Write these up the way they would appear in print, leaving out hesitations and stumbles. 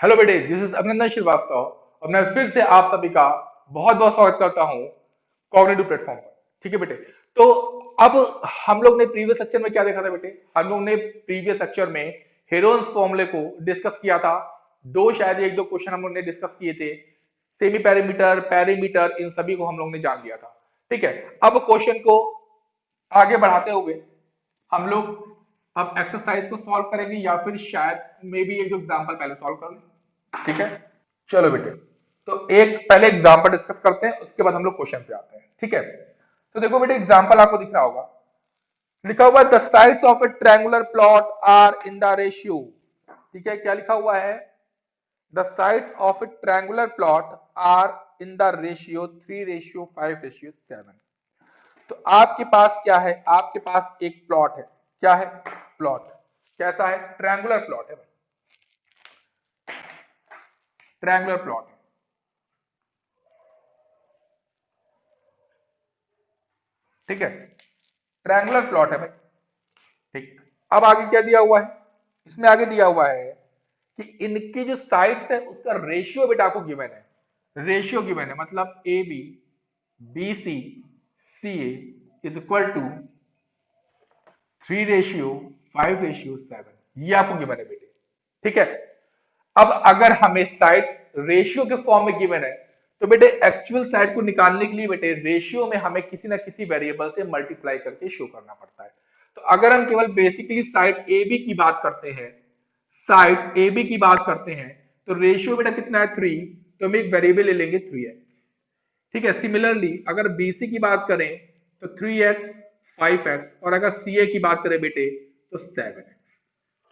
Hello बेटे, this is अभिनंदन श्रीवास्तव और मैं फिर से आप सभी का बहुत बहुत स्वागत करता हूँ कॉग्निटिव प्लेटफॉर्म पर। ठीक है बेटे। तो अब हम लोग ने प्रीवियस लेक्चर में क्या देखा था बेटे? हम लोग ने प्रीवियस लेक्चर में हेरोन्स फॉर्मूले को डिस्कस किया था। दो शायद एक दो क्वेश्चन हम लोग ने डिस्कस किए थे। सेमी पैरामीटर, पैरामीटर, इन सभी को हम लोग ने जान लिया था। ठीक है। अब क्वेश्चन को आगे बढ़ाते हुए हम लोग अब एक्सरसाइज को सॉल्व करेंगे या फिर शायद मे बी एक दो एग्जाम्पल पहले सॉल्व कर लें। ठीक है। चलो बेटे, तो एक पहले एग्जांपल डिस्कस करते हैं, उसके बाद हम लोग क्वेश्चन पे आते हैं। ठीक है। तो देखो बेटे, एग्जांपल आपको दिख रहा होगा, लिखा हुआ है the sides of a triangular plot are in the ratio. ठीक है, क्या लिखा हुआ है? The sides of a triangular plot are in the ratio 3:5:7। तो आपके पास क्या है? आपके पास एक प्लॉट है। क्या है? प्लॉट। कैसा है? ट्रायंगुलर प्लॉट है। ट्रायंगुलर प्लॉट है। ठीक है, ट्रायंगुलर प्लॉट है भाई। ठीक। अब आगे क्या दिया हुआ है? इसमें आगे दिया हुआ है कि इनकी जो साइड्स है उसका रेशियो बेटा आपको गिवन है। रेशियो गिवन है मतलब A B, B C, C A is equal to 3:5:7। ये आपको गिवन है बेटे। ठीक है। अब अगर हमें साइड रेशियो के फॉर्म में गिवन है तो बेटे एक्चुअल साइड को निकालने के लिए बेटे रेशियो में हमें किसी ना किसी वेरिएबल से मल्टीप्लाई करके शो करना पड़ता है। तो अगर हम केवल बेसिकली साइड ए बी की बात करते हैं, साइड ए बी की बात करते हैं, तो रेशियो बेटा कितना है? 3। तो हम एक वेरिएबल ले लेंगे 3x। ठीक है। सिमिलरली अगर बीसी की बात करें तो 3x, 5x, और अगर सीए की बात करें बेटे तो 7x।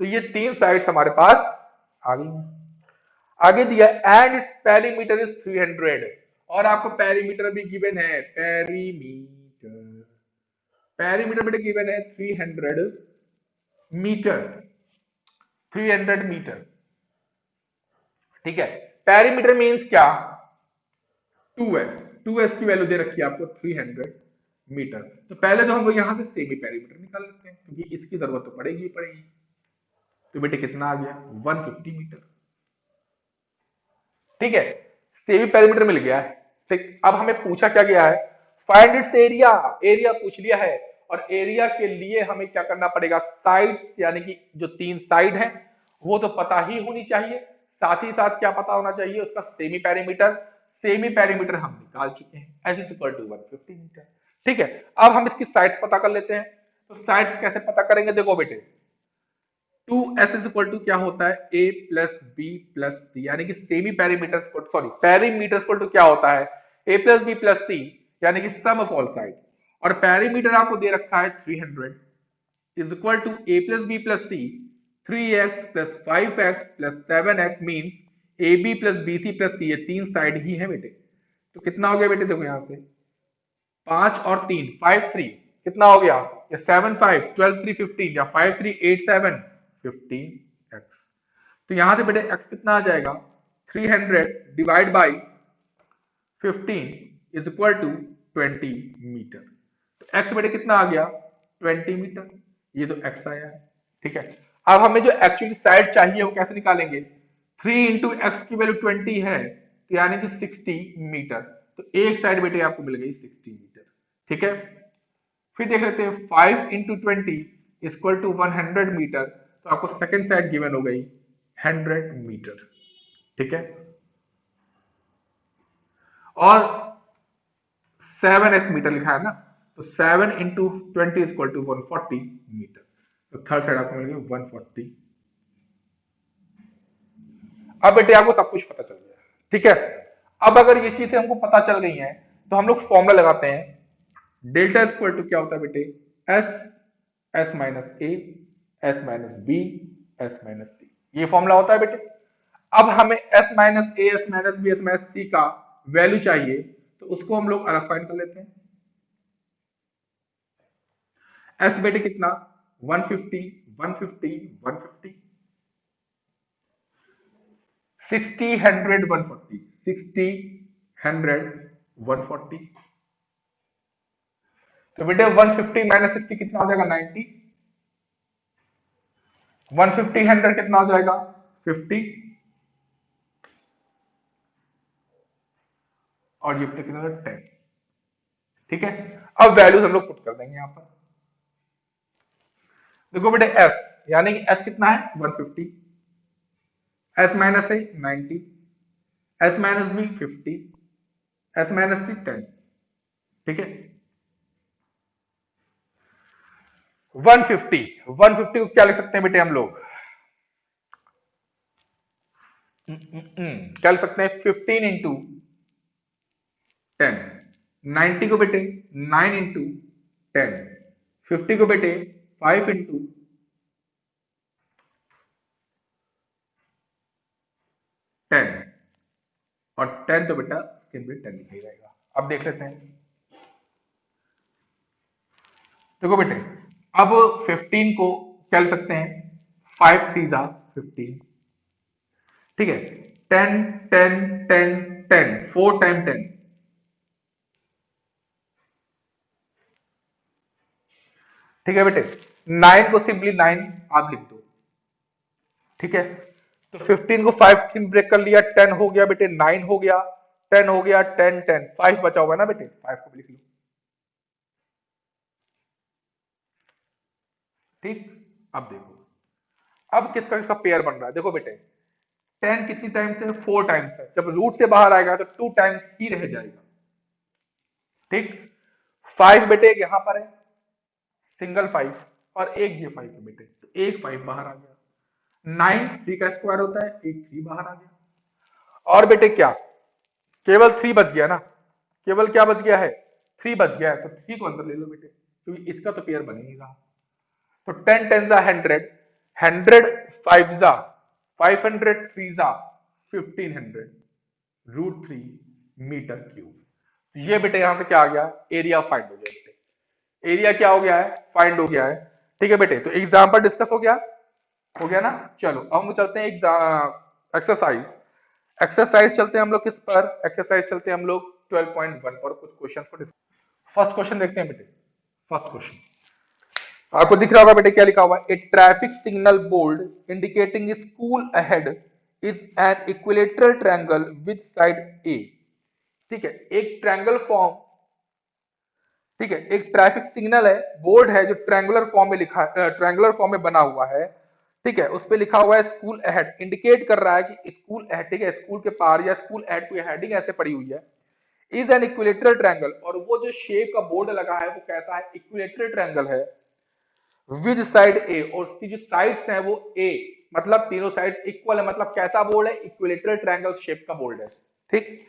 तो ये तीन साइड्स हमारे पास आ गई हैं। आगे दिया एंड इट्स पेरीमीटर इज 300। और आपको पेरीमीटर भी गिवन है। पेरीमीटर, पेरीमीटर बेटा गिवन है 300 मीटर। 300 मीटर। ठीक है। पेरीमीटर मींस क्या? 2s। 2s की वैल्यू दे रखी है आपको 300 मीटर। तो पहले तो हम लोग यहां से सेमी पेरीमीटर निकाल लेते हैं क्योंकि इसकी जरूरत तो पड़ेगी ही पड़ेगी। तो बेटे कितना आ गया? 150 मीटर। ठीक है। सेमी पेरीमीटर मिल गया है। ठीक। अब हमें पूछा क्या गया है? Find its area. एरिया पूछ लिया है। और एरिया के लिए हमें क्या करना पड़ेगा? साइड, यानी कि जो तीन साइड है वो तो पता ही होनी चाहिए। साथ ही साथ क्या पता होना चाहिए? उसका सेमी पेरीमीटर। सेमी पेरीमीटर हम निकाल चुके हैं, S is equal to 150 metre. ठीक है। अब हम इसकी साइड पता कर लेते हैं। तो साइड कैसे पता करेंगे? देखो बेटे, 2s इज इक्वल टू क्या होता है? a plus B plus C, यानी कि semi perimeter, sorry perimeter equal to क्या होता है? a plus B plus C, यानी कि सम ऑफ ऑल साइड। और पेरीमीटर आपको दे रखा है 300 is equal to a plus B plus C, 3x plus 5x plus 7x means A B plus B C plus C, ये तीन side ही है बेटे। तो कितना हो गया बेटे? देखो यहां से 5 और 3, 5 3, कितना हो गया? ये 7 5 12 3 15, या 5 3 8 7 15 x। तो यहां से बेटे x कितना आ जाएगा? 300 divide by 15 is equal to 20 metre. तो x बेटे कितना आ गया? 20 मीटर। ये तो x आया है। ठीक है। अब हमें जो एक्चुअली साइड चाहिए वो कैसे निकालेंगे? 3 इंटू एक्स की वैल्यू 20 है, तो यानी कि 60 मीटर। तो एक साइड बेटे आपको मिल गई 60 मीटर। ठीक है। फिर देख लेते हैं 5 इंटू 20 इक्वल टू 100 मीटर। तो आपको सेकेंड साइड गिवन हो गई 100 मीटर। ठीक है। और 7x मीटर लिखा है ना, तो 7 इंटू 20 इक्वल टू 140 मीटर। तो थर्ड साइड आपको मिल गई 140। अब बेटे आपको सब कुछ पता चल गया। ठीक है। अब अगर ये चीजें हमको पता चल गई हैं तो हम लोग फॉर्मूला लगाते हैं। डेल्टा इक्वल टू क्या होता है बेटे? S, S minus A, S minus B, S minus C, ये फॉर्मूला होता है बेटे। अब हमें S minus A, S minus B, S minus C का वैल्यू चाहिए, तो उसको हम लोग अलग फाइंड कर लेते हैं। एस बेटे कितना? 150, 150, 150, 60, 100, 140, 60, 100, 140। तो बेटे 150 - 60 कितना हो जाएगा? 90। 150 100 कितना हो जाएगा? 50। और ये बेटे कितना होगा 10। ठीक है, अब वैल्यूज हम लोग पुट कर देंगे यहाँ पर। देखो बेटे एस, यानी कि एस कितना है 150, एस माइनस है 90, S minus B 50, S minus C 10। ठीक है, 150, 150 को क्या लिख सकते हैं बेटे हम लोग, क्या लिख सकते हैं 15 इंटू 10, 90 को बेटे 9 इंटू 10, 50 को बेटे 5 इंटू 10, और 10 तो बेटा सिंपली 10 लिखा ही रहेगा। अब देख लेते हैं, देखो बेटे अब 15 को क्या लिख सकते हैं, 5 3 जा 15। ठीक है, 10 10 10 10, 4 टाइम 10। ठीक है बेटे, 9 को सिंपली 9 आप लिख दो। ठीक है, तो 15 को 5 से ब्रेक कर लिया, 10 हो गया बेटे, 9 हो गया, 10 हो गया, 10 10, 5 बचा हुआ है ना बेटे, 5 को भी लिख लो। ठीक, अब देखो, अब किसका किसका पेयर बन रहा है, देखो बेटे 10 कितनी टाइम्स है, 4 टाइम्स है, जब रूट से बाहर आएगा तो 2 टाइम्स ही रह जाएगा। ठीक, 5 बेटे यहां पर है सिंगल 5, और एक ये 5 है बेटे, तो एक 5 बाहर आ गया। 9 3 का स्क्वायर होता है, एक 3 बाहर आ गया। और बेटे क्या, केवल 3 बच गया ना, केवल क्या बच गया है, 3 बच गया है, तो 3 को अंदर ले लो बेटे, क्योंकि इसका तो पेयर बन ही नहीं रहा। तो 10 10 जा 100, 100 5 जा 500, 3 जा 1500, √3 मीटर क्यूब। ये बेटे यहां से क्या आ गया, एरिया फाइंड हो गया बेटे, एरिया क्या हो गया है, फाइंड हो गया है। ठीक है बेटे, तो एग्जाम्पल डिस्कस हो गया ना। चलो अब हम चलते हैं एक्सरसाइज, एक्सरसाइज चलते हैं हम लोग किस पर, एक्सरसाइज चलते हैं हम लोग 12.1 पर, कुछ क्वेश्चन को। फर्स्ट क्वेश्चन देखते हैं बेटे, फर्स्ट क्वेश्चन आपको दिख रहा होगा बेटे, क्या लिखा हुआ है, a traffic signal board indicating school ahead is an equilateral triangle with side A. ठीक है, एक ट्रायंगल फॉर्म, ठीक है, एक ट्रैफिक सिग्नल है, बोर्ड है जो ट्रायंगुलर फॉर्म में लिखा, ट्रायंगुलर फॉर्म में बना हुआ है। ठीक है, उस पे लिखा हुआ है स्कूल अहेड, इंडिकेट कर रहा है कि स्कूल अहेड, ठीक है, स्कूल के पार या स्कूल अहेड कोई हेडिंग ऐसे पड़ी हुई है, इज एन इक्विलेटरल ट्रायंगल, और वो जो शेप का बोर्ड लगा है वो कहता है इक्विलेटरल ट्रायंगल है, विद साइड ए, और उसकी जो साइड्स हैं वो ए, मतलब तीनों साइड इक्वल है, मतलब कैसा बोर्ड है, इक्विलेटरल ट्रायंगल शेप का बोर्ड है। ठीक,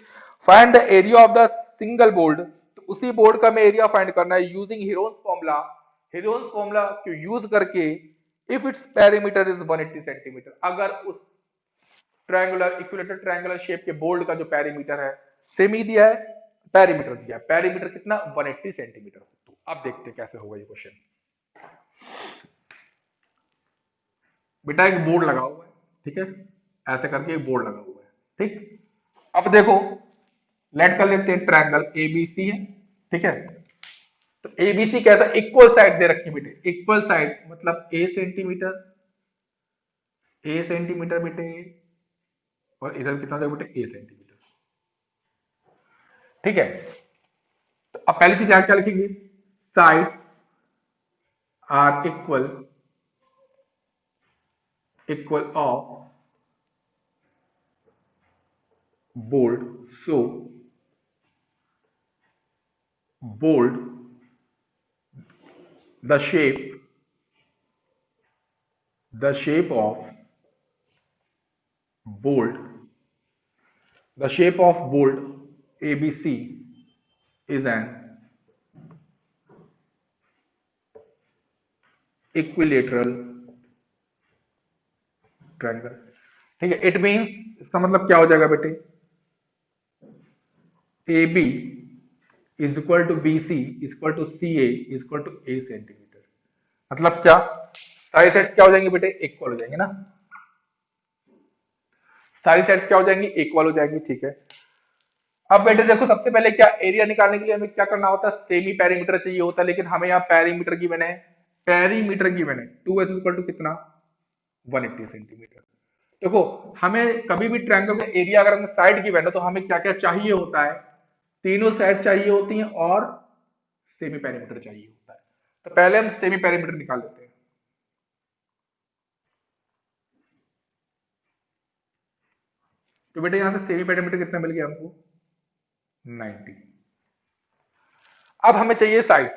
find the area of the single board, तो उसी बोर्ड का हमें एरिया फाइंड करना है using Heron's formula, Heron's formula को यूज करके, if its perimeter is 180 centimetre, अगर उस ट्रायंगुलर इक्विलेटरल ट्रायंगुलर शेप के बोर्ड का जो पेरीमीटर है, सेमी दिया है, पेरीमीटर दिया है, पेरीमीटर कितना 180 सेंटीमीटर। तो अब देखते हैं कैसे होगा ये क्वेश्चन। बेटा एक बोर्ड लगा हुआ है, ठीक है, ऐसे करके एक बोर्ड लगा हुआ है। ठीक, अब देखो लेट कर लेते हैं, ट्रायंगल एबीसी है, ठीक है, तो एबीसी कैसा, इक्वल साइड दे रखी बेटे, इक्वल साइड मतलब ए सेंटीमीटर बेटे, और इधर कितना था बेटे ए सेंटीमीटर। ठीक है, तो अब पहली चीज क्या लिखेंगे, side are equal of bold, so bold the shape of bold, the shape of bold ABC is an equilateral triangle। ठीक है, इट मींस, इसका मतलब क्या हो जाएगा बेटे, A B is equal to B C is equal to C A is equal to A centimetre. मतलब क्या, सारी साइड्स क्या हो जाएंगी बेटे, इक्वल हो जाएंगे ना, सारी साइड्स क्या हो जाएंगी, इक्वल हो जाएंगी। ठीक है, अब बेटे देखो सबसे पहले क्या, एरिया निकालने के लिए हमें क्या करना होता है, सेमी पेरीमीटर चाहिए होता है, लेकिन हमें यहाँ पेरीमीटर की मैंने, पेरीमीटर की मैंने 2s इक्वल टू कितना 180 सेंटीमीटर। देखो हमें कभी भी ट्रायंगल का एरिया अगर हमें साइड की मैंने, तो हमें क्या क्या चाहिए होता है, तीनों साइड चाहिए होती हैं और सेमी पेरीमीटर चाहिए होता है। तो पहले हम सेमी पेरीमीटर निकाल लेते हैं। तो बेटे यहां से सेमी पेरीमीटर कितना मिल गया हमको, 90। अब हमें चाहिए साइड,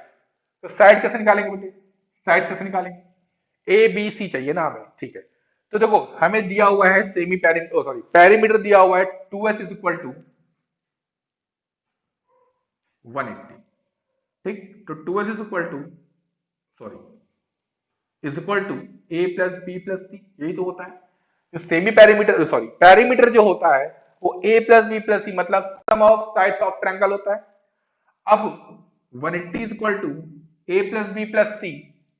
तो साइड कैसे निकालेंगे बेटे, साइड कैसे निकालेंगे, ए बी सी चाहिए ना हमें, ठीक है। तो देखो हमें दिया हुआ है सेमी पेरीमीटर, सॉरी पेरीमीटर दिया हुआ है 2s इज इक्वल टू 180, ठीक। तो 2s is equal to, sorry is equal to A plus B plus C, यही तो होता है। जो सेमी पेरीमीटर, सॉरी पेरीमीटर जो होता है वो A plus B plus C मतलब sum of sides of triangle होता है। अब 180 is equal to A plus B plus C,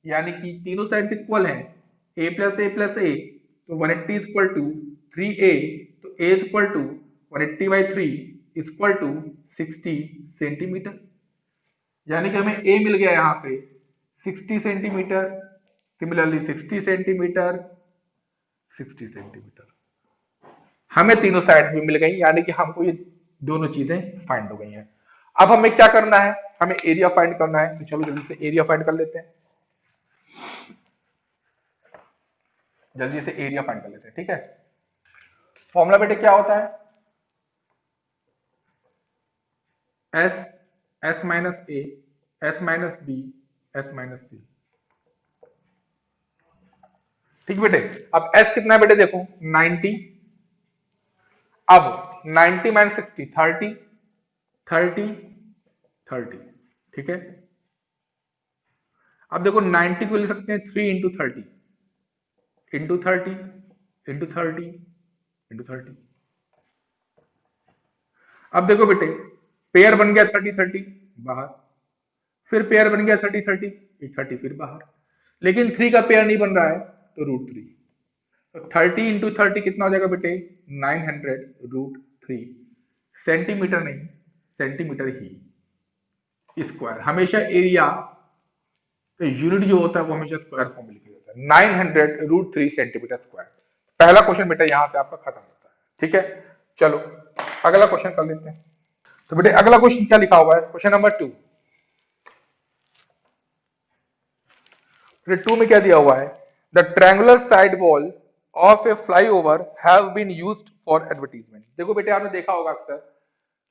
यानी कि तीनों साइड इक्वल हैं, ए प्लस ए, तो 180 इज इक्वल टू 3a, तो a is equal to 180 by 3 is equal to 60 centimetre, यानी कि हमें a मिल गया यहाँ पे 60 सेंटीमीटर, सिमिलरली 60 सेंटीमीटर, 60 सेंटीमीटर, हमें तीनों साइड भी मिल गई, यानी कि हमको ये दोनों चीजें फाइंड हो गई हैं। अब हमें क्या करना है, हमें एरिया फाइंड करना है, तो चलो जल्दी से एरिया फाइंड कर लेते हैं, जल्दी से एरिया फाइंड कर लेते हैं, ठीक है। फॉर्मूला बेटे क्या होता है, S, S minus A, S minus B, S minus C, ठीक बेटे। अब एस कितना है बेटे, देखो 90, अब 90 माइनस 60 30, 30 30, ठीक है। अब देखो 90 को लिख सकते हैं 3 इंटू 30 इंटू 30 इंटू 30 इंटू 30। अब देखो बेटे पेयर बन गया 30 30 बाहर, फिर पेयर बन गया 30 30, 30 फिर बाहर, लेकिन 3 का पेयर नहीं बन रहा है, तो √3, तो 30 इंटू 30 कितना हो जाएगा बेटे, 900√3, सेंटीमीटर नहीं सेंटीमीटर ही स्क्वायर। हमेशा एरिया तो यूनिट जो होता है वो हमेशा स्क्वायर फॉर्म में लिखा जाता है, 900√3 सेंटीमीटर स्क्वायर। पहला क्वेश्चन बेटा यहां से आपका खत्म होता है, ठीक है। चलो अगला क्वेश्चन कर लेते हैं। तो बेटे अगला क्वेश्चन क्या लिखा हुआ है, क्वेश्चन नंबर 2। 2 में क्या दिया हुआ है, the triangular side wall of a flyover have been used for advertisement. देखो बेटे आपने देखा होगा अक्सर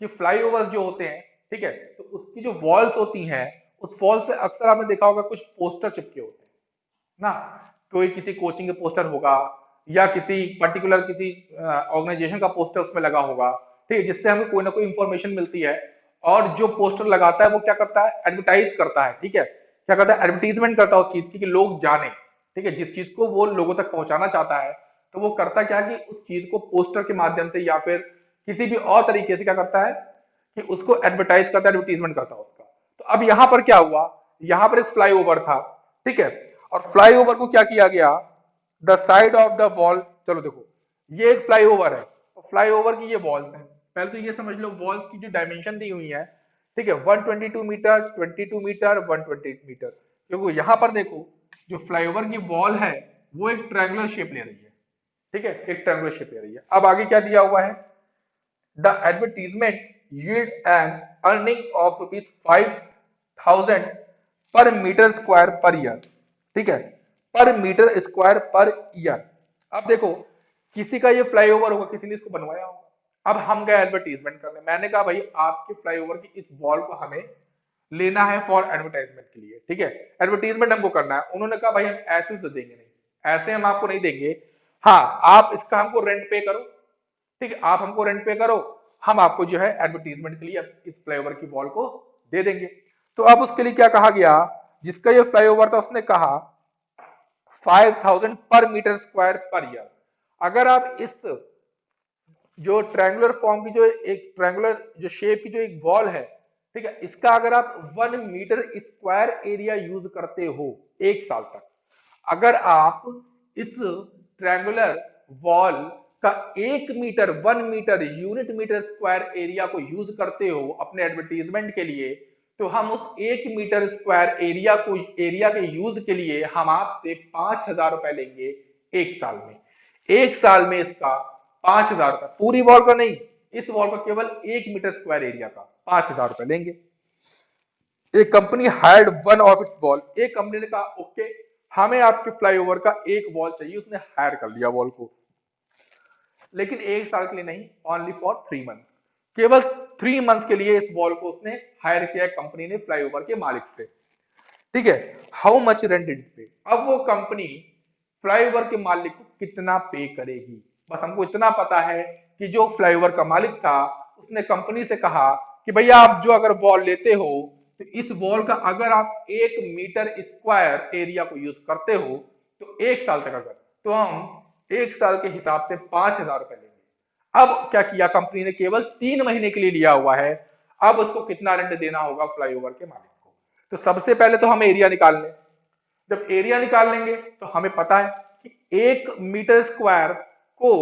कि फ्लाईओवर जो होते हैं, ठीक है, तो उसकी जो वॉल्स होती हैं, उस वॉल से अक्सर आपने देखा होगा कुछ पोस्टर चिपके होते हैं ना, कोई किसी कोचिंग के पोस्टर होगा या किसी पर्टिकुलर किसी ऑर्गेनाइजेशन का पोस्टर उसमें लगा होगा, ठीक है, जिससे हमें कोई ना कोई इंफॉर्मेशन मिलती है। और जो पोस्टर लगाता है वो क्या करता है, एडवर्टाइज करता है, ठीक है, क्या करता है, एडवर्टीजमेंट करता है उस चीज की कि लोग जाने, ठीक है, जिस चीज को वो लोगों तक पहुंचाना चाहता है, तो वो करता क्या कि उस चीज को पोस्टर के माध्यम से या फिर किसी भी और तरीके से क्या करता है कि उसको एडवर्टाइज करता है, एडवर्टीजमेंट करता है उसका। तो अब यहां पर क्या हुआ, यहां पर एक फ्लाईओवर था, ठीक है, और फ्लाईओवर को क्या किया गया, the side of the wall, चलो देखो ये एक फ्लाईओवर है, तो फ्लाईओवर की ये वॉल्स है, पहले तो ये समझ लो वॉल्स की जो डायमेंशन दी हुई है, ठीक है, 122 मीटर, 22 मीटर, 120 मीटर, क्योंकि यहां पर देखो जो फ्लाईओवर की वॉल है वो एक ट्रायंगुलर शेप ले रही है, ठीक है, एक ट्रायंगुलर शेप ले रही है। अब आगे क्या दिया हुआ है, the advertisement yield an earning of rupees 5000 पर मीटर स्क्वायर पर ईयर, ठीक है, पर मीटर स्क्वायर पर ईयर। अब देखो किसी का ये फ्लाईओवर होगा, किसी ने इसको बनवाया होगा, अब हम गए एडवर्टीजमेंट करने, मैंने कहा भाई आपके फ्लाईओवर की इस वॉल को हमें लेना है फॉर एडवर्टाइजमेंट के लिए, ठीक है, एडवर्टीजमेंट हमको करना है। उन्होंने कहा भाई हम ऐसे तो देंगे नहीं, ऐसे हम आपको नहीं देंगे, हाँ आप इसका हमको रेंट पे करो, ठीक है, आप हमको रेंट पे करो, हम आपको जो है एडवर्टीजमेंट के लिए इस फ्लाईओवर की वॉल को दे देंगे। तो अब उसके लिए क्या कहा गया, जिसका ये फ्लाईओवर था उसने कहा 5000 पर मीटर स्क्वायर पर ईयर। अगर आप इस जो ट्रायंगुलर फॉर्म की जो एक ट्रायंगुलर जो शेप की जो एक वॉल है, ठीक है, इसका अगर आप 1 मीटर स्क्वायर एरिया यूज करते हो एक साल तक, अगर आप इस ट्रायंगुलर वॉल का 1 metre unit metre square area को यूज करते हो अपने एडवर्टीजमेंट के लिए, तो हम उस 1 मीटर स्क्वायर एरिया के यूज के लिए हम आपसे 5000 रुपए लेंगे एक साल में। एक साल में इसका 5000 रुपए, पूरी वॉल का नहीं, इस वॉल का केवल 1 मीटर स्क्वायर एरिया का 5,000 रुपए लेंगे। एक company hired one of it's wall, एक कंपनी ने कहा ओके हमें आपके फ्लाईओवर का एक वॉल चाहिए, उसने हायर कर लिया वॉल को, लेकिन 1 साल के लिए नहीं, ओनली फॉर 3 मंथ, केवल 3 मंथ के लिए इस वॉल को उसने हायर किया कंपनी ने फ्लाईओवर के मालिक से। ठीक है, हाउ मच रेंट डिड पे, अब वो कंपनी फ्लाईओवर के मालिक को कितना पे करेगी, बस हमको इतना पता है कि जो फ्लाईओवर का मालिक था उसने कंपनी से कहा कि भैया आप जो अगर वॉल लेते हो तो इस वॉल का अगर आप 1 मीटर स्क्वायर एरिया को यूज करते हो तो 1 साल तक अगर, तो हम 1 साल के हिसाब से 5,000 रुपए लेंगे। अब क्या किया कंपनी ने, केवल 3 महीने के लिए लिया हुआ है, अब उसको कितना रेंट देना होगा फ्लाईओवर के मालिक को। तो सबसे पहले तो हमें एरिया निकाल लें, जब एरिया निकाल लेंगे तो हमें पता है कि 1 मीटर स्क्वायर को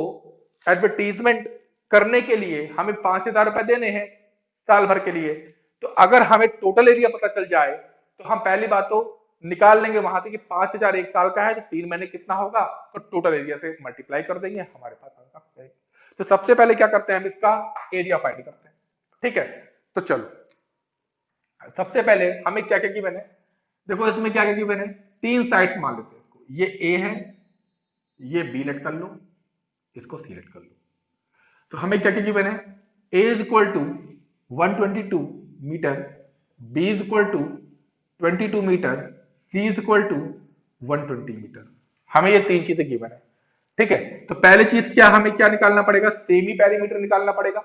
एडवर्टीजमेंट करने के लिए हमें 5,000 रुपए देने हैं साल भर के लिए। तो अगर हमें टोटल एरिया पता चल जाए तो हम पहली बात तो निकाल लेंगे वहां से कि 5,000 1 साल का है तो 3 महीने कितना होगा, तो टोटल एरिया से मल्टीप्लाई कर देंगे, हमारे पास आंसर आ जाएगा। तो सबसे पहले क्या करते हैं, हम इसका एरिया फाइंड करते हैं। ठीक है, तो चलो सबसे पहले हमें क्या क्या गिवन है, देखो इसमें क्या क्या गिवन है, 3 साइड्स मान लेते हैं इसको, ये ए है, ये बी लेट कर लो, इसको सी लेट कर लो। तो हमें क्या क्या गिवन है, A is equal to 122 metre, B is equal to 22 metre, C is equal to 120 metre. हमें ये 3 चीजें गिवन है। ठीक है, तो पहले चीज क्या, हमें क्या निकालना पड़ेगा, सेमी पेरीमीटर निकालना पड़ेगा।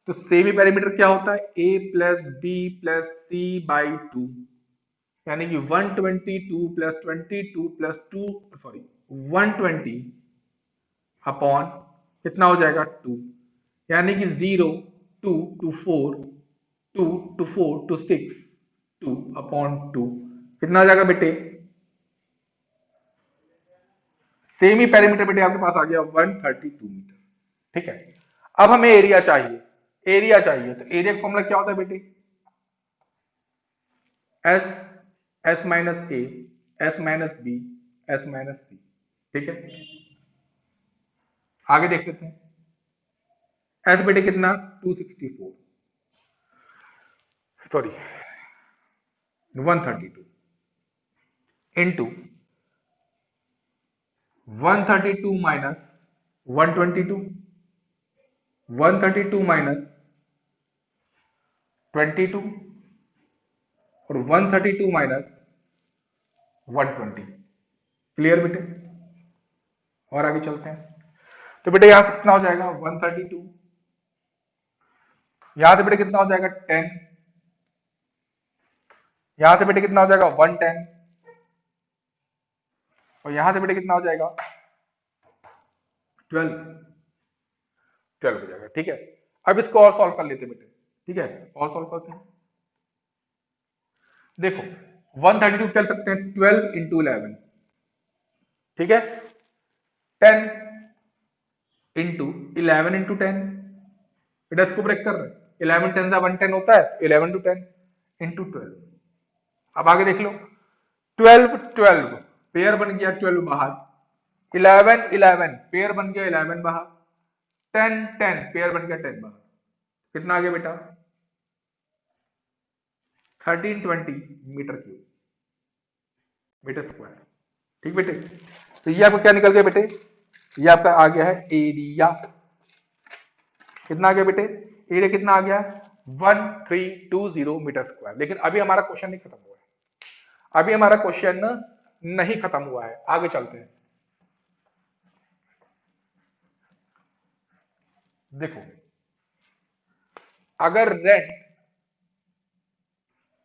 तो सेमी पेरीमीटर क्या होता है, A plus B plus C by 2, यानी कि 122 प्लस 22 प्लस 2 सॉरी 120 अपॉन कितना हो जाएगा 2, यानी कि 0 2 to 4 2 to 4 to 6 2 अपॉन 2 कितना हो जाएगा बेटे, सेमी पेरीमीटर बेटे आपके पास आ गया 132 मीटर। ठीक है, अब हमें एरिया चाहिए, एरिया चाहिए तो एरिया का फॉर्मूला क्या होता है बेटे, S S minus A S minus B S minus C. ठीक है, आगे देख लेते हैं, एस बेटे कितना 264 सॉरी 132 इंटू 132 माइनस 122, 132 माइनस 22 और 132 माइनस 120। क्लियर बेटे, और आगे चलते हैं। तो बेटे यहां से कितना हो जाएगा 132, यहां से बेटे कितना हो जाएगा 10, यहां से बेटे कितना हो जाएगा 110 और यहां से बेटे कितना हो जाएगा 12, 12 हो जाएगा। ठीक है, अब इसको और सॉल्व कर लेते बेटे। ठीक है, और सॉल्व करते हैं, देखो 132 चल सकते हैं 12 इंटू 11, ठीक है, 10 इंटू 11 इंटू 10, बेटा इसको ब्रेक कर रहे हैं, 11 10 से 110 होता है, 11 टू 10 इंटू 12। अब आगे देख लो, 12 12 पेयर बन गया 12 बाहर, 11 11 पेयर बन गया 11 बाहर, 10 10 पेयर बन गया 10 बाहर, कितना आ गया बेटा 1320 मीटर क्यूब, मीटर स्क्वायर। ठीक बेटे, तो ये आपको क्या निकल गया बेटे, ये आपका आ गया है एरिया, कितना आ गया बेटे, एरिया कितना आ गया 1320 मीटर स्क्वायर। लेकिन अभी हमारा क्वेश्चन नहीं खत्म हुआ है, अभी हमारा क्वेश्चन नहीं खत्म हुआ है, आगे चलते हैं। देखो अगर rent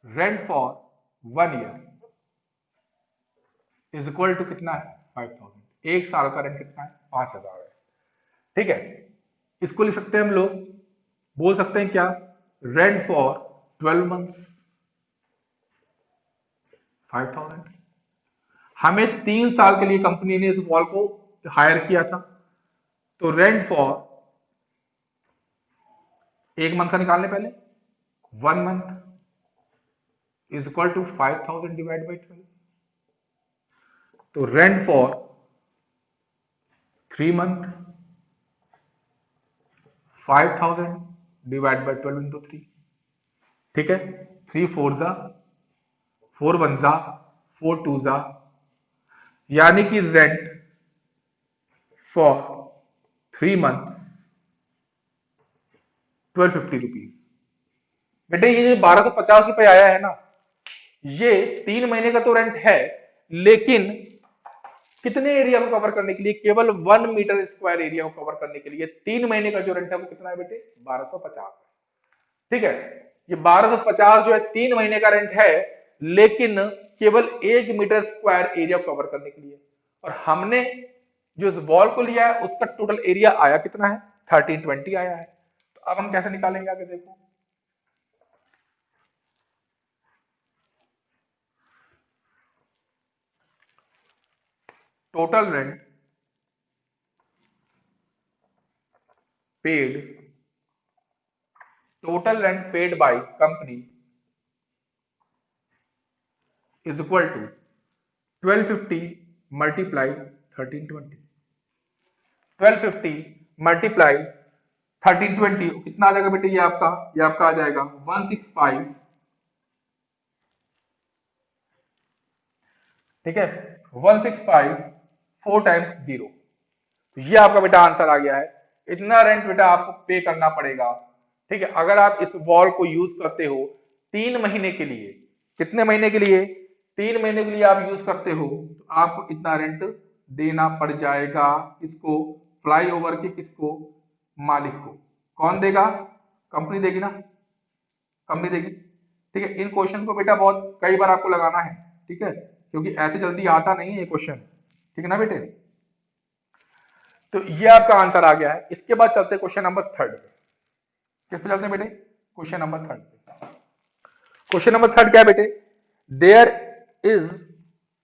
rent for 1 year is equal to कितना है 5,000, 1 साल का रेंट कितना है 5,000 है। ठीक है, इसको लिख सकते हैं हम लोग, बोल सकते हैं क्या, रेंट फॉर 12 मंथ्स 5,000। हमें 3 साल के लिए कंपनी ने इस वॉल को हायर किया था, तो रेंट फॉर 1 मंथ का निकालने पहले 1 month is equal to 5,000 divide by 12, तो rent for 3 month 5000 divide by 12 into 3। ठीक है, 3 4 जा, 4 1 जा, 4 2 जा, यानी कि रेंट फॉर 3 मंथ्स 1250 रुपीज। बेटे ये 1250 रुपए आया है ना, ये 3 महीने का तो रेंट है, लेकिन कितने एरिया को कवर करने के लिए? केवल 1 मीटर स्क्वायर एरिया को कवर करने के लिए 3 महीने का जो रेंट है वो कितना है बेटे? 1250। ठीक है, ये 1250 जो है 3 महीने का रेंट है, लेकिन केवल 1 मीटर स्क्वायर एरिया को कवर करने के लिए। और हमने जो इस वॉल को लिया है उसका टोटल एरिया आया कितना है? 1320 आया है। तो अब हम कैसे निकालेंगे आगे देखो। Total rent paid, total rent paid by company is equal to 1250 multiply 1320। 1250 multiply 1320 कितना आ जाएगा बेटे? ये आपका आ जाएगा 165। ठीक है, 165 4 टाइम्स 0। तो ये आपका बेटा आंसर आ गया है। इतना रेंट बेटा आपको पे करना पड़ेगा। ठीक है, अगर आप इस वॉल को यूज करते हो 3 महीने के लिए, कितने महीने के लिए? 3 महीने के लिए आप यूज करते हो, तो आपको इतना रेंट देना पड़ जाएगा। किसको? फ्लाई ओवर के किसको? मालिक को। कौन देगा? कंपनी देगी ना, कंपनी देगी। ठीक है, इन क्वेश्चन को बेटा बहुत कई बार आपको लगाना है। ठीक है, क्योंकि ऐसे जल्दी आता नहीं है ये क्वेश्चन। ठीक है ना बेटे? तो ये आपका आंसर आ गया है। इसके बाद चलते क्वेश्चन नंबर 3 पे। किस पे चलते हैं बेटे? क्वेश्चन नंबर 3 पे। क्वेश्चन नंबर 3 क्या है बेटे? There is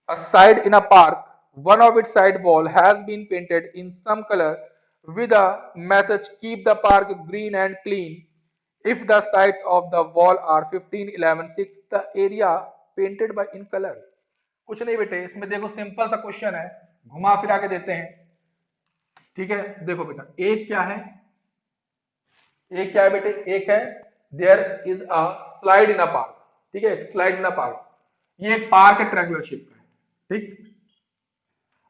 a side in a park, one of its side wall has been painted in some colour with a message keep the park green and clean if the sides of the wall are 15 11 6 the area painted by in color। कुछ नहीं बेटे, इसमें देखो simple सा question है, घुमा फिरा के देते हैं। ठीक है, देखो बेटा एक क्या है? एक क्या है बेटे? एक है there is a slide in a park. ठीक है, स्लाइड इन अ पार्क, ये एक पार्क है ट्रायंगुलर शेप का है। ठीक,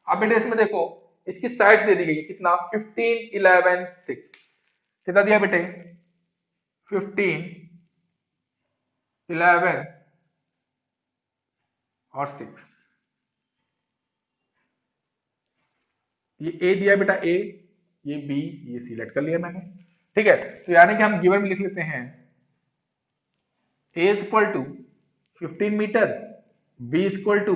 अब बेटे इसमें देखो इसकी साइड दे दी गई है कितना? 15 11 6। कितना दिया बेटे? 15 11 और 6। ये ए दिया बेटा, ए, ये बी, ये सिलेक्ट कर लिया मैंने। ठीक है, तो यानी कि हम गिवन में लिख लेते हैं A is equal to 15 metre, B is equal to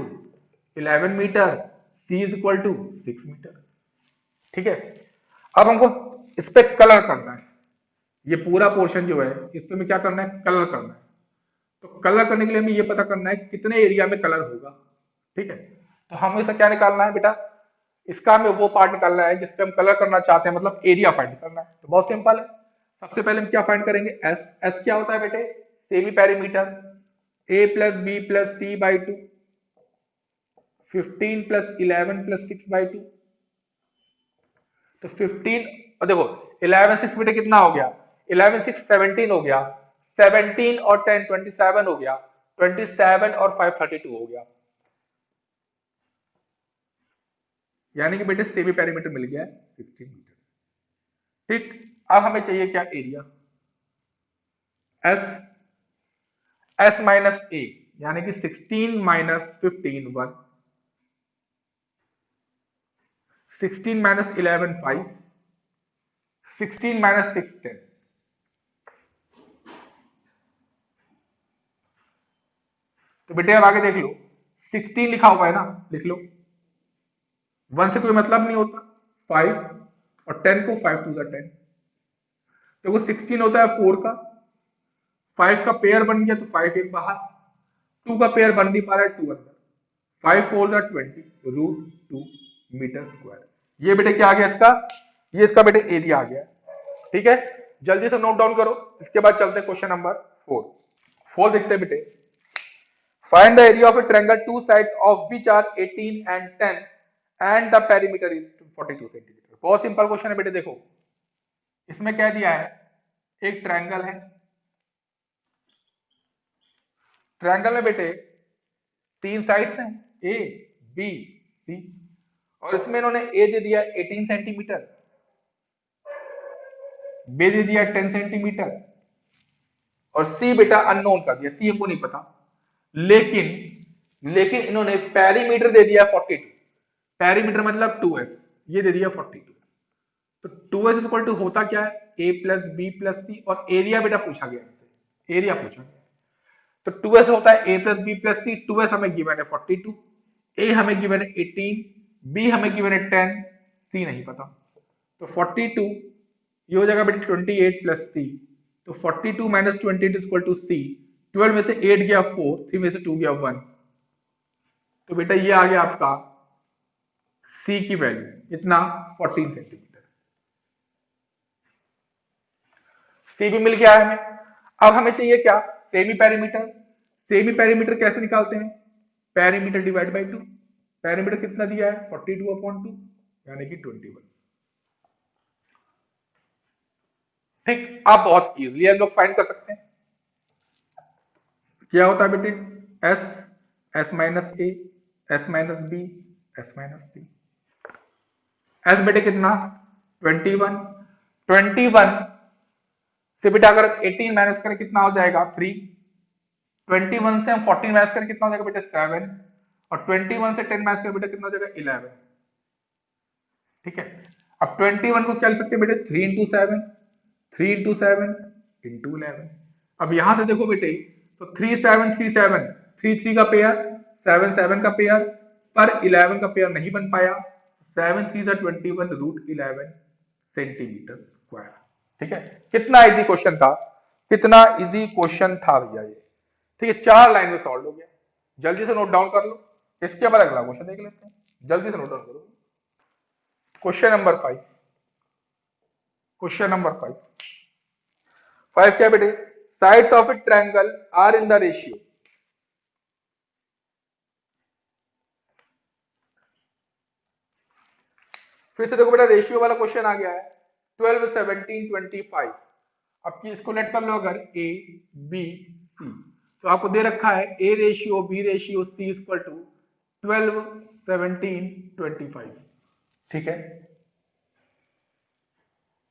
11 metre, C is equal to 6 metre. ठीक है, अब हमको इस पे कलर करना है। ये पूरा पोर्शन जो है इस पे में क्या करना है? कलर करना है। तो कलर करने के लिए हमें ये पता करना है कितने एरिया में कलर होगा। ठीक है, तो हमें इसका क्या निकालना है बेटा? इसका हमें वो पार्ट निकालना है जिसपे हम कलर करना चाहते हैं, मतलब एरिया फाइंड करना है। तो बहुत सिंपल है, सबसे पहले हम क्या फाइंड करेंगे? एस। एस क्या होता है बेटे? Semi perimeter. A plus B plus C by 2, 15 plus 11 plus 6 by 2। तो 15 और देखो 11 6 बेटे कितना हो गया? 11 6 17 हो गया, 17 और 10 27 हो गया, 27 और 5 32 हो गया। यानी कि बेटे सेमी पेरीमीटर मिल गया है 16 मीटर। ठीक, अब हमें चाहिए क्या? एरिया। एस, एस माइनस ए, यानी कि 16 माइनस 15 1, 16 माइनस 11 5, 16 माइनस 6 10। तो बेटे अब आगे देख लो, 16 लिखा हुआ है ना, लिख लो। 1 से कोई मतलब नहीं होता, 5 और 10 को 5 टू 10। देखो 16 होता है 4 का, 5 का पेयर बन गया तो 5 एक बाहर, 2 का पेयर बन नहीं पा रहा है 2 अंदर, 5 4 20 रूट 2 मीटर स्क्वायर। ये बेटे क्या आ गया इसका? ये इसका बेटे एरिया आ गया। ठीक है, जल्दी से नोट डाउन करो। इसके बाद चलते हैं क्वेश्चन नंबर 4। 4 देखते हैं बेटे। Find the area of a triangle two sides of which are 18 and 10 and the perimeter is 42 centimetre. बहुत सिंपल क्वेश्चन है बेटे। देखो इसमें क्या दिया है, एक ट्रायंगल है, ट्रायंगल में बेटे 3 साइड्स हैं, ए बी सी, और इसमें इन्होंने ए दे दिया 18 सेंटीमीटर, बी दे दिया 10 सेंटीमीटर, और सी बेटा अननोन कर दिया, सी हमको नहीं पता। लेकिन लेकिन इन्होंने पेरीमीटर दे दिया 42, पेरीमीटर मतलब 2s, ये दे दिया 42। तो 2s इक्वल टू होता क्या है, a प्लस बी प्लस सी, और एरिया बेटा पूछा गया हमसे, एरिया पूछा गया। तो 2s होता है a plus B plus C, 2s हमें गिवन है 42, a हमें गिवन है 18, b हमें गिवन है 10, c नहीं पता। तो 42 ये हो जाएगा बेटा 28 प्लस सी, तो 42 माइनस 28 इक्वल टू सी, 12 में से 8 गया 4, 3 में से 2 गया 1, तो बेटा ये आ गया आपका सी की वैल्यू इतना 14 सेंटीमीटर, सी भी मिल गया है हमें। अब हमें चाहिए क्या, सेमी पेरीमीटर। सेमी पेरीमीटर कैसे निकालते हैं, पेरीमीटर डिवाइड बाई 2, पेरीमीटर कितना दिया है 42/2 यानी कि 21। ठीक, आप बहुत इजीली हम लोग फाइंड कर सकते हैं। क्या होता है बेटे, S, S minus A, S minus B, S minus C. S बेटे कितना 21, 21 से बेटा अगर 18 माइनस करें कितना हो जाएगा 3, 21 से हम 14 माइनस करें कितना हो जाएगा बेटा 7, और 21 से 10 माइनस करें बेटा कितना हो जाएगा 11। ठीक है, अब 21 को क्या लिख सकते हैं बेटे 3 इंटू 7, 3 इंटू 7 इंटू 11। अब यहां से देखो बेटे, तो 3 7 3 7, 3 3 का पेयर, 7 7 का पेयर, पर 11 का पेयर नहीं बन पाया, 7 3 21 रूट 11 सेंटीमीटर स्क्वायर। ठीक है, कितना इजी क्वेश्चन था, कितना इजी क्वेश्चन था भैया ये। ठीक है, 4 लाइन में सॉल्व हो गया, जल्दी से नोट डाउन कर लो, इसके बाद अगला क्वेश्चन देख लेते हैं, जल्दी से नोट डाउन करो। क्वेश्चन नंबर 5, क्वेश्चन नंबर 5, 5 क्या बेटे, sides of a triangle are in the ratio, फिर से देखो बेटा रेशियो वाला क्वेश्चन आ गया है, 12 17 25। अब की इसको लेट कर लो, अगर ए बी सी, तो आपको दे रखा है A ratio B ratio C equal to 12 17 25। ठीक है,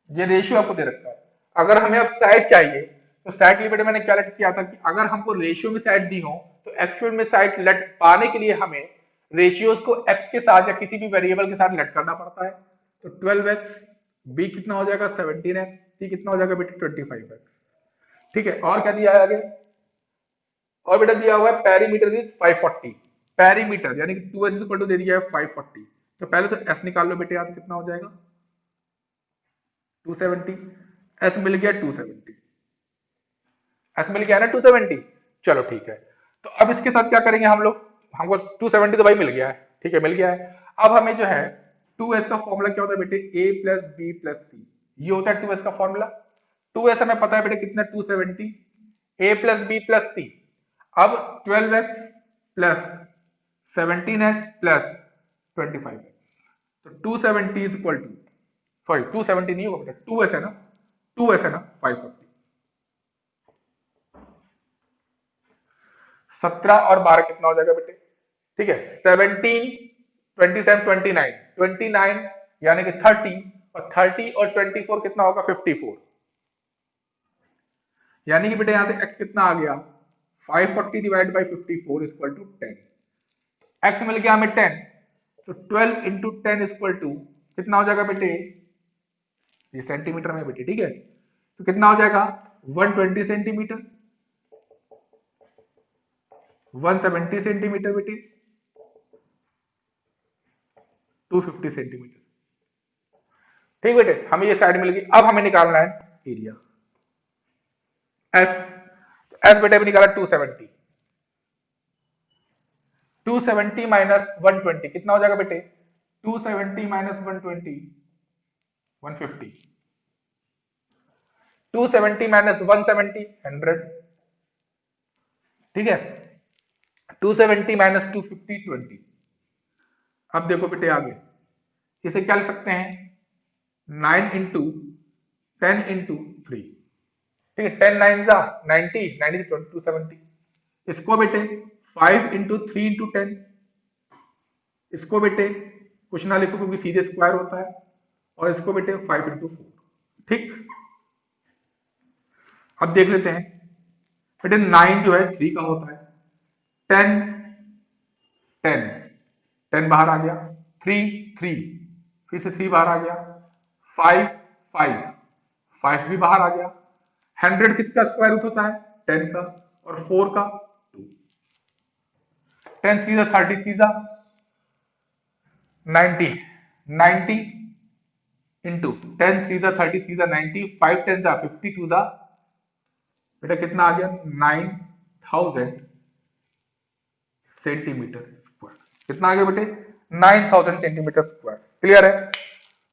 ये रेशियो आपको दे रखा है। अगर हमें अब साइड चाहिए, तो साइड के लिए बेटे मैंने क्या लेट किया था कि अगर हमको रेशियो में साइड दी हो, तो एक्चुअल में साइड लेट पाने के लिए हमें रेशियोज को एक्स के साथ या किसी भी वेरिएबल के साथ लेट करना पड़ता है। तो 12x, बी कितना हो जाएगा 17x, सी कितना हो जाएगा बेटे 25x। ठीक है, और क्या दिया है आगे, और बेटा दिया हुआ है पेरीमीटर इज 540, पेरीमीटर यानी कि 2s इक्वल टू दे दिया है 540। तो पहले तो s निकाल लो बेटे, याद कितना हो जाएगा 270, s मिल गया 270, s मिल गया ना 270। चलो ठीक है, तो अब इसके साथ क्या करेंगे हम लोग, हमको 270 तो भाई मिल गया है, ठीक है मिल गया है। अब हमें जो है 2s का फॉर्मूला क्या होता है बेटे, a plus B plus C, ये होता है 2s का फॉर्मूला। 2s हमें पता है बेटे कितना 270, a प्लस बी प्लस सी। अब 12x plus 17x plus 25x, तो 270 इज इक्वल टू, सॉरी 270 नहीं होगा बेटा, 2s है ना, 2s है ना 540। 17 और 12 कितना हो जाएगा बेटे, ठीक है 17 27 29, 29 यानी कि 30, और 30 और 24 कितना होगा 54, यानी कि बेटे यहां से x कितना आ गया 540 divide by 54 equal to 10। x मिल गया हमें 10, तो 12 इंटू 10 इक्वल टू कितना हो जाएगा बेटे, ये सेंटीमीटर में बेटे, ठीक है तो कितना हो जाएगा 120 सेंटीमीटर, 170 सेंटीमीटर बेटे, 250 सेंटीमीटर। ठीक बेटे, हमें ये साइड मिल गई। अब हमें निकालना है एरिया, एस, एस बेटे भी निकाला 270, 270 माइनस 120 कितना हो जाएगा बेटे, 270 माइनस 120 150, 270 माइनस 170 100, ठीक है 270 माइनस 250 20। अब देखो बेटे आगे, इसे क्या लिख सकते हैं 9 इंटू 10 इंटू 3, ठीक है, 10 9 जा 90, 90 से 270। इसको बेटे 5 इंटू 3 इंटू 10, इसको बेटे कुछ ना लिखो क्योंकि सीधे स्क्वायर होता है, और इसको बेटे 5 इंटू 4, ठीक। अब देख लेते हैं बेटे 9 जो है 3 का होता है, 10 10 10 बाहर आ गया, 3 3 फिर से 3 बाहर आ गया, 5 5 5 भी बाहर आ गया। 100 किसका स्क्वायर रूट होता है? 10 का, और 4 का 2। 10 3 30 3 90, 90 इंटू 10 3 30 3 90, 5 10 52 बेटा कितना आ गया? 9000 सेंटीमीटर स्क्वायर। कितना आ गया बेटे? 9000 सेंटीमीटर स्क्वायर। क्लियर है?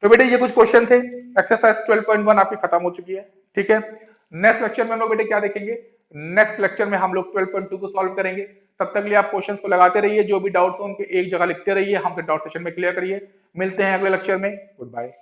तो बेटे ये कुछ क्वेश्चन थे। एक्सरसाइज 12.1 आपकी खत्म हो चुकी है, ठीक है। नेक्स्ट लेक्चर में हम लोग बेटे क्या देखेंगे? नेक्स्ट लेक्चर में हम लोग 12.2 को सॉल्व करेंगे। तब तक के लिए आप क्वेश्चंस को लगाते रहिए, जो भी डाउट हो उनके एक जगह लिखते रहिए, हमसे डाउट सेशन में क्लियर करिए। मिलते हैं अगले लेक्चर में। Good bye.